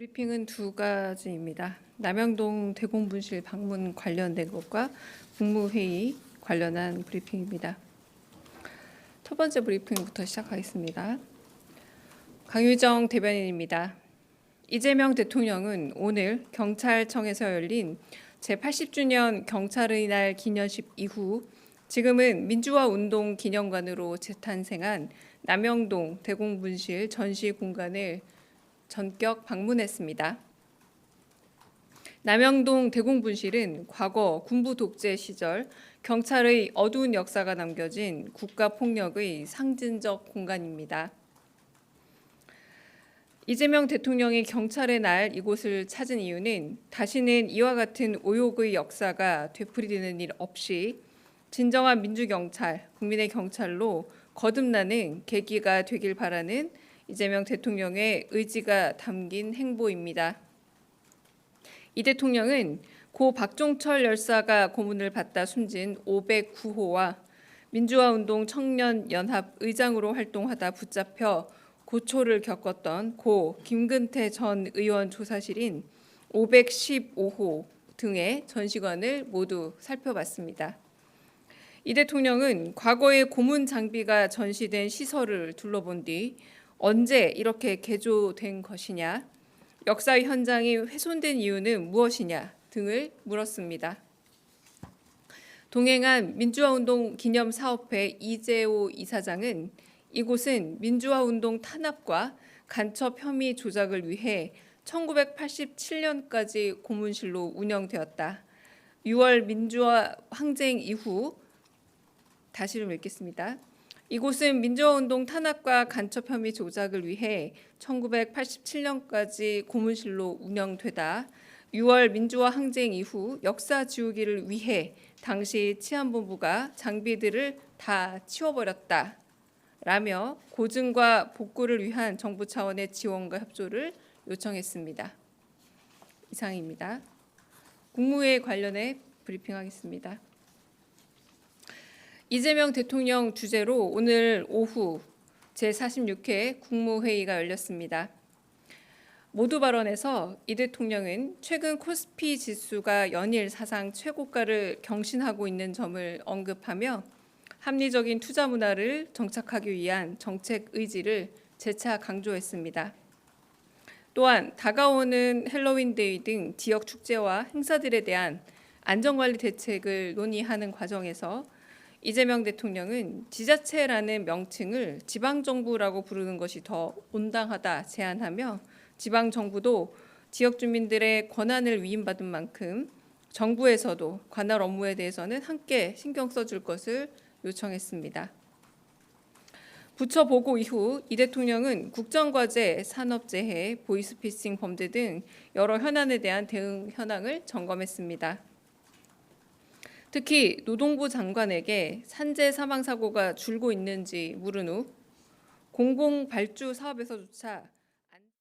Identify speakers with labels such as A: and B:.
A: 브리핑은 두 가지입니다. 남영동 대공분실 방문 관련된 것과 국무회의 관련한 브리핑입니다. 첫 번째 브리핑부터 시작하겠습니다. 강유정 대변인입니다. 이재명 대통령은 오늘 경찰청에서 열린 제80주년 경찰의 날 기념식 이후 지금은 민주화운동 기념관으로 재탄생한 남영동 대공분실 전시 공간을 전격 방문했습니다. 남영동 대공분실은 과거 군부 독재 시절 경찰의 어두운 역사가 남겨진 국가폭력의 상징적 공간입니다. 이재명 대통령이 경찰의 날 이곳을 찾은 이유는 다시는 이와 같은 오욕의 역사가 되풀이되는 일 없이 진정한 민주경찰, 국민의 경찰로 거듭나는 계기가 되길 바라는 이재명 대통령의 의지가 담긴 행보입니다. 이 대통령은 고 박종철 열사가 고문을 받다 숨진 509호와 민주화운동 청년연합 의장으로 활동하다 붙잡혀 고초를 겪었던 고 김근태 전 의원 조사실인 515호 등의 전시관을 모두 살펴봤습니다. 이 대통령은 과거의 고문 장비가 전시된 시설을 둘러본 뒤 언제 이렇게 개조된 것이냐, 역사의 현장이 훼손된 이유는 무엇이냐 등을 물었습니다. 동행한 민주화운동 기념사업회 이재호 이사장은 이곳은 민주화운동 탄압과 간첩 혐의 조작을 위해 1987년까지 고문실로 운영되었다. 6월 민주화 항쟁 이후 다시 좀 읽겠습니다. 이곳은 민주화운동 탄압과 간첩 혐의 조작을 위해 1987년까지 고문실로 운영되다 6월 민주화 항쟁 이후 역사 지우기를 위해 당시 치안본부가 장비들을 다 치워버렸다 라며 고증과 복구를 위한 정부 차원의 지원과 협조를 요청했습니다. 이상입니다. 국무회의 관련해 브리핑하겠습니다. 이재명 대통령 주재로 오늘 오후 제46회 국무회의가 열렸습니다. 모두 발언에서 이 대통령은 최근 코스피 지수가 연일 사상 최고가를 경신하고 있는 점을 언급하며 합리적인 투자 문화를 정착하기 위한 정책 의지를 재차 강조했습니다. 또한 다가오는 헬로윈데이 등 지역 축제와 행사들에 대한 안전관리 대책을 논의하는 과정에서 이재명 대통령은 지자체라는 명칭을 지방정부라고 부르는 것이 더 온당하다 제안하며 지방정부도 지역 주민들의 권한을 위임받은 만큼 정부에서도 관할 업무에 대해서는 함께 신경 써줄 것을 요청했습니다. 부처 보고 이후 이 대통령은 국정과제, 산업재해, 보이스피싱 범죄 등 여러 현안에 대한 대응 현황을 점검했습니다. 특히 노동부 장관에게 산재 사망 사고가 줄고 있는지 물은 후 공공발주 사업에서조차